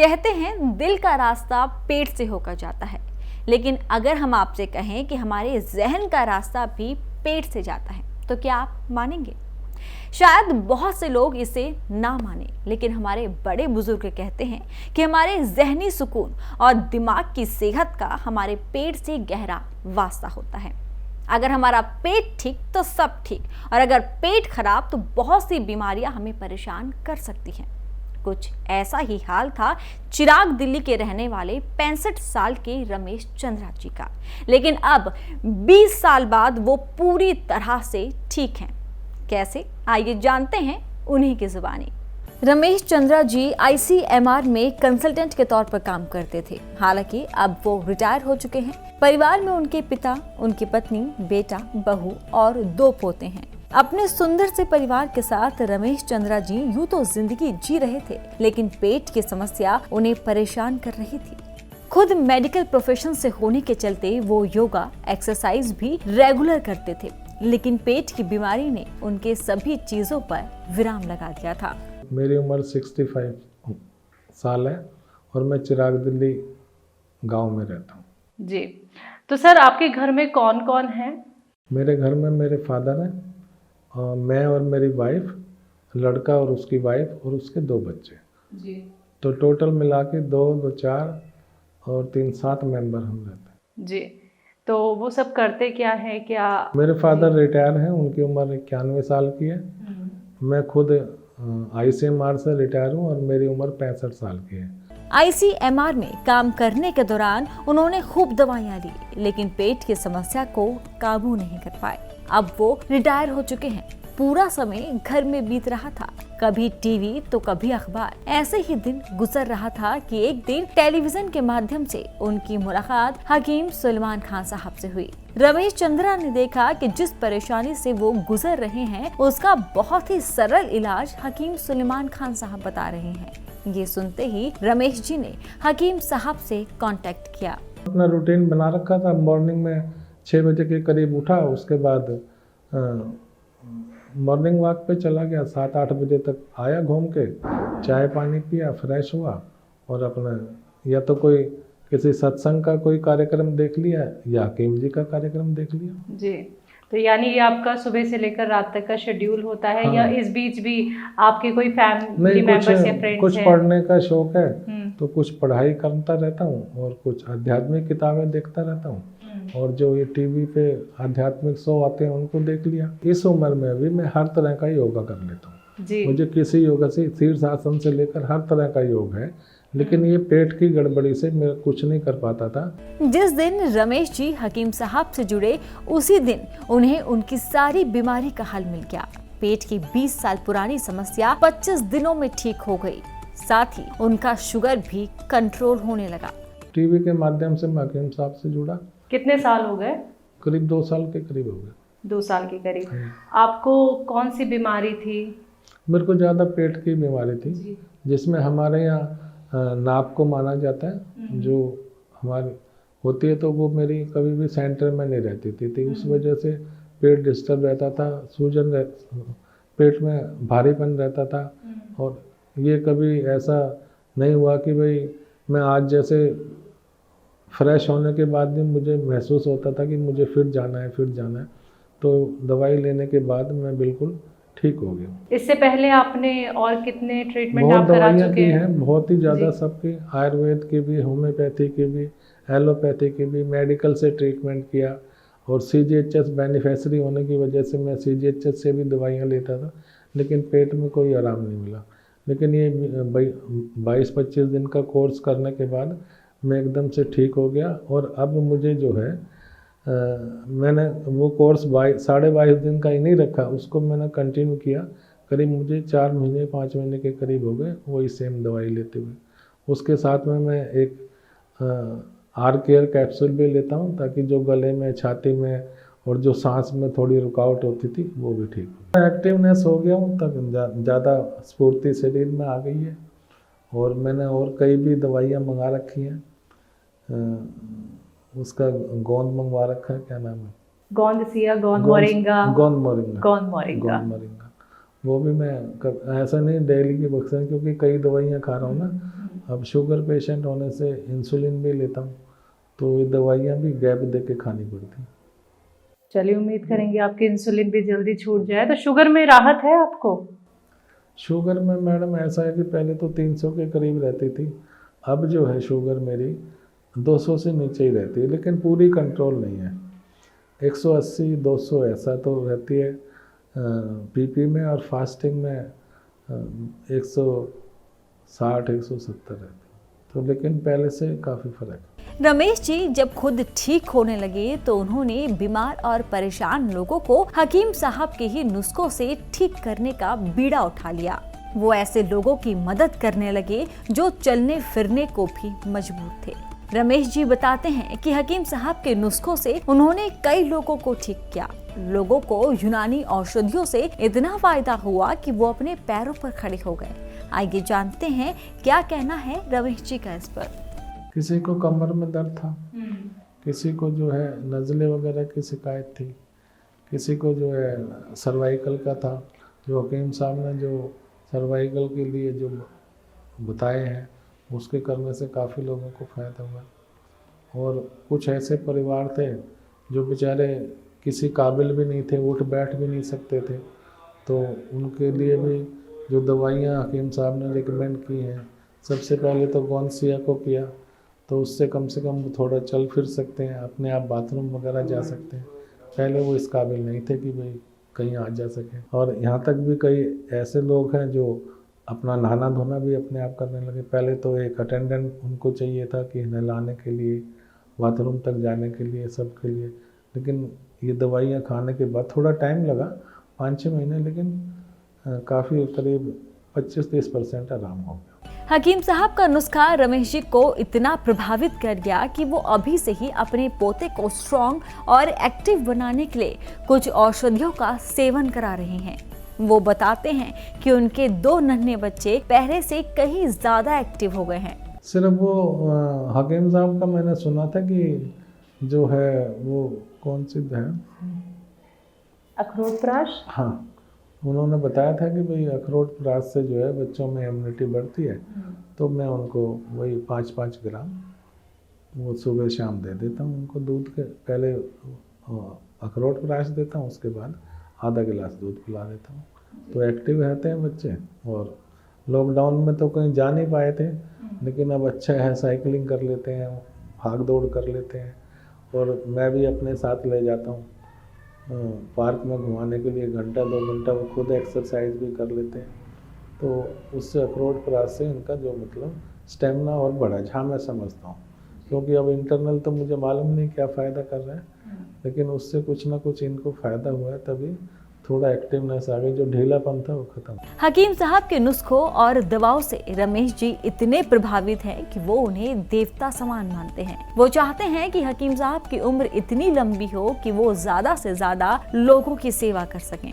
कहते हैं दिल का रास्ता पेट से होकर जाता है, लेकिन अगर हम आपसे कहें कि हमारे जहन का रास्ता भी पेट से जाता है तो क्या आप मानेंगे? शायद बहुत से लोग इसे ना माने, लेकिन हमारे बड़े बुजुर्ग कहते हैं कि हमारे जहनी सुकून और दिमाग की सेहत का हमारे पेट से गहरा वास्ता होता है। अगर हमारा पेट ठीक तो सब ठीक, और अगर पेट खराब तो बहुत सी बीमारियां हमें परेशान कर सकती हैं। कुछ ऐसा ही हाल था चिराग दिल्ली के रहने वाले 65 साल के रमेश चंद्रा जी का, लेकिन अब 20 साल बाद वो पूरी तरह से ठीक हैं। कैसे, आइए जानते हैं उन्हीं की जुबानी। रमेश चंद्रा जी ICMR में कंसल्टेंट के तौर पर काम करते थे। हालांकि अब वो रिटायर हो चुके हैं। परिवार में उनके पिता, उनकी पत्नी, बेटा, बहू और 2 पोते हैं। अपने सुंदर से परिवार के साथ रमेश चंद्रा जी यूं तो जिंदगी जी रहे थे, लेकिन पेट की समस्या उन्हें परेशान कर रही थी। खुद मेडिकल प्रोफेशन से होने के चलते वो योगा, एक्सरसाइज भी रेगुलर करते थे, लेकिन पेट की बीमारी ने उनके सभी चीजों पर विराम लगा दिया था। मेरी उम्र 65 साल है और मैं चिराग दिल्ली गांव में रहता हूँ। जी, तो सर आपके घर में कौन कौन है? मेरे घर में मेरे फादर हैं, मैं और मेरी वाइफ, लड़का और उसकी वाइफ और उसके 2 बच्चे। जी। तो टोटल मिला के 2, 4 और 3, 7 मेंबर हम रहते हैं। जी, तो वो सब करते क्या है? क्या मेरे फादर रिटायर हैं, उनकी उम्र 91 साल की है। मैं खुद ICMR से रिटायर हूँ और मेरी उम्र 65 साल की है। ICMR में काम करने के दौरान उन्होंने खूब दवाइयां ली, लेकिन पेट की समस्या को काबू नहीं कर पाए। अब वो रिटायर हो चुके हैं। पूरा समय घर में बीत रहा था, कभी टीवी तो कभी अखबार। ऐसे ही दिन गुजर रहा था कि एक दिन टेलीविजन के माध्यम से उनकी मुलाकात हकीम सुलेमान खान साहब से हुई। रमेश चंद्रा ने देखा कि जिस परेशानी से वो गुजर रहे हैं उसका बहुत ही सरल इलाज हकीम सुलेमान खान साहब बता रहे हैं। ये सुनते ही रमेश जी ने हकीम साहब से कांटेक्ट किया। अपना रूटीन बना रखा था। मॉर्निंग में 6 बजे के करीब उठा, उसके बाद मॉर्निंग वॉक पे चला गया। 7-8 बजे तक आया, घूम के चाय पानी पिया, फ्रेश हुआ और अपना या तो कोई किसी सत्संग का कोई कार्यक्रम देख लिया या हकीम जी का कार्यक्रम देख लिया। जी, तो यानी ये आपका सुबह से लेकर रात तक का शेड्यूल होता है? हाँ। या इस बीच भी आपके कोई फैमिली मेंबर्स या फ्रेंड्स कुछ हैं? पढ़ने का शौक है तो कुछ पढ़ाई करता रहता हूँ और कुछ आध्यात्मिक किताबें देखता रहता हूँ, और जो ये टीवी पे आध्यात्मिक शो आते हैं उनको देख लिया। इस उम्र में भी मैं हर तरह का योगा कर लेता हूँ। जी। मुझे किसी योगा से, शीर्षासन से लेकर हर तरह का योग है, लेकिन ये पेट की गड़बड़ी से मैं कुछ नहीं कर पाता था। जिस दिन रमेश जी हकीम साहब से जुड़े उसी दिन उन्हें उनकी सारी बीमारी का हल मिल गया। पेट की 20 साल पुरानी समस्या 25 दिनों में ठीक हो गई। साथ ही उनका शुगर भी कंट्रोल होने लगा। टीवी के माध्यम से मैं हकीम साहब से जुड़ा। कितने साल हो गए? करीब 2 साल के करीब हो गए। 2 साल के करीब। आपको कौन सी बीमारी थी? मेरे को ज़्यादा पेट की बीमारी थी, जिसमें हमारे यहाँ नाप को माना जाता है, जो हमारी होती है, तो वो मेरी कभी भी सेंटर में नहीं रहती थी। उस वजह से पेट डिस्टर्ब रहता था, सूजन पेट में भारीपन रहता था। और ये कभी ऐसा नहीं हुआ कि भाई मैं आज जैसे फ्रेश होने के बाद भी मुझे महसूस होता था कि मुझे फिर जाना है। तो दवाई लेने के बाद मैं बिल्कुल ठीक हो गया। इससे पहले आपने और कितने ट्रीटमेंट आप करा दवाइयाँ चुके की हैं? हैं, बहुत ही ज़्यादा सबकी, आयुर्वेद की भी, होम्योपैथी की भी, एलोपैथी की भी, मेडिकल से ट्रीटमेंट किया। और CGHS बेनिफिशियरी होने की वजह से मैं CGHS से भी दवाइयाँ लेता था, लेकिन पेट में कोई आराम नहीं मिला। लेकिन ये 22-25 दिन का कोर्स करने के बाद मैं एकदम से ठीक हो गया। और अब मुझे जो है मैंने वो कोर्स 22.5 दिन का ही नहीं रखा, उसको मैंने कंटिन्यू किया। करीब मुझे 4 महीने 5 महीने के करीब हो गए वही सेम दवाई लेते हुए। उसके साथ में मैं एक R-Care कैप्सूल भी लेता हूँ, ताकि जो गले में, छाती में और जो सांस में थोड़ी रुकावट होती थी वो भी ठीक हो। एक्टिवनेस हो गया हूँ, तक ज़्यादा स्फूर्ति शरीर में आ गई है। और मैंने और कई भी दवाइयाँ मंगा रखी हैं। उसका गोंद मंगवा रखा है, क्या नाम है? गोंदसिया, गोंद मोरिंगा। वो भी मैं ऐसा नहीं डेली की बक्से, क्योंकि कई दवाइयाँ खा रहा हूँ ना, अब शुगर पेशेंट होने से इंसुलिन भी लेता हूँ, तो ये दवाइयाँ भी गैप दे के खानी पड़ती। चलिए, उम्मीद करेंगे आपकी इंसुलिन भी जल्दी छूट जाए। तो शुगर में राहत है आपको? शुगर में मैडम ऐसा है कि पहले तो 300 के करीब रहती थी, अब जो है शुगर मेरी 200 से नीचे ही रहती है, लेकिन पूरी कंट्रोल नहीं है। 180 200 ऐसा तो रहती है पीपी में, और फास्टिंग में 160 170 रहती है, तो लेकिन पहले से काफ़ी फर्क है। रमेश जी जब खुद ठीक होने लगे तो उन्होंने बीमार और परेशान लोगों को हकीम साहब के ही नुस्खों से ठीक करने का बीड़ा उठा लिया। वो ऐसे लोगों की मदद करने लगे जो चलने फिरने को भी मजबूर थे। रमेश जी बताते हैं कि हकीम साहब के नुस्खों से उन्होंने कई लोगों को ठीक किया। लोगों को यूनानी औषधियों से इतना फायदा हुआ कि वो अपने पैरों पर खड़े हो गए। आइए जानते हैं क्या कहना है रमेश जी का इस पर। किसी को कमर में दर्द था, किसी को जो है नज़ले वगैरह की शिकायत थी, किसी को जो है सर्वाइकल का था। जो हकीम साहब ने जो सर्वाइकल के लिए जो बताए हैं उसके करने से काफ़ी लोगों को फ़ायदा हुआ। और कुछ ऐसे परिवार थे जो बेचारे किसी काबिल भी नहीं थे, उठ बैठ भी नहीं सकते थे, तो उनके लिए भी जो दवाइयाँ हकीम साहब ने रिकमेंड की हैं, सबसे पहले तो गौनसिया को पिया, तो उससे कम से कम वो थोड़ा चल फिर सकते हैं, अपने आप बाथरूम वगैरह जा सकते हैं। पहले वो इस काबिल नहीं थे कि भाई कहीं आ जा सकें। और यहाँ तक भी कई ऐसे लोग हैं जो अपना नहाना धोना भी अपने आप करने लगे। पहले तो एक अटेंडेंट उनको चाहिए था कि नहलाने के लिए, बाथरूम तक जाने के लिए, सब के लिए, लेकिन ये दवाइयाँ खाने के बाद थोड़ा टाइम लगा, 5-6 महीने, लेकिन काफ़ी करीब 25-30% आराम हो गया। हकीम साहब का नुस्खा रमेश जी को इतना प्रभावित कर गया कि वो अभी से ही अपने पोते को स्ट्रॉन्ग और एक्टिव बनाने के लिए कुछ औषधियों का सेवन करा रहे हैं। वो बताते हैं कि उनके 2 नन्हे बच्चे पहले से कहीं ज्यादा एक्टिव हो गए हैं। सिर्फ वो हकीम साहब का मैंने सुना था कि जो है वो कौन सी है, अखरोट प्राश। हाँ, उन्होंने बताया था कि भाई अखरोट प्राश से जो है बच्चों में इम्यूनिटी बढ़ती है, तो मैं उनको वही 5-5 ग्राम वो सुबह शाम दे देता हूँ उनको। दूध के पहले अखरोट प्राश देता हूँ, उसके बाद आधा गिलास दूध पिला देता हूँ, तो एक्टिव रहते हैं बच्चे। और लॉकडाउन में तो कहीं जा नहीं पाए थे, लेकिन अब अच्छा है, साइकिलिंग कर लेते हैं, भाग दौड़ कर लेते हैं, और मैं भी अपने साथ ले जाता हूँ पार्क में घुमाने के लिए, 1-2 घंटा वो खुद एक्सरसाइज भी कर लेते हैं। तो उससे अखरोट प्राश से इनका जो मतलब स्टेमिना और बढ़ा, जहाँ मैं समझता हूँ, क्योंकि अब इंटरनल तो मुझे मालूम नहीं क्या फ़ायदा कर रहे हैं, लेकिन उससे कुछ ना कुछ इनको फ़ायदा हुआ है, तभी थोड़ा एक्टिवनेस आ गई, जो ढीलापन था वो खत्म। हकीम साहब के नुस्खों और दवाओं से रमेश जी इतने प्रभावित हैं कि वो उन्हें देवता समान मानते हैं। वो चाहते हैं कि हकीम साहब की उम्र इतनी लंबी हो कि वो ज्यादा से ज्यादा लोगों की सेवा कर सकें।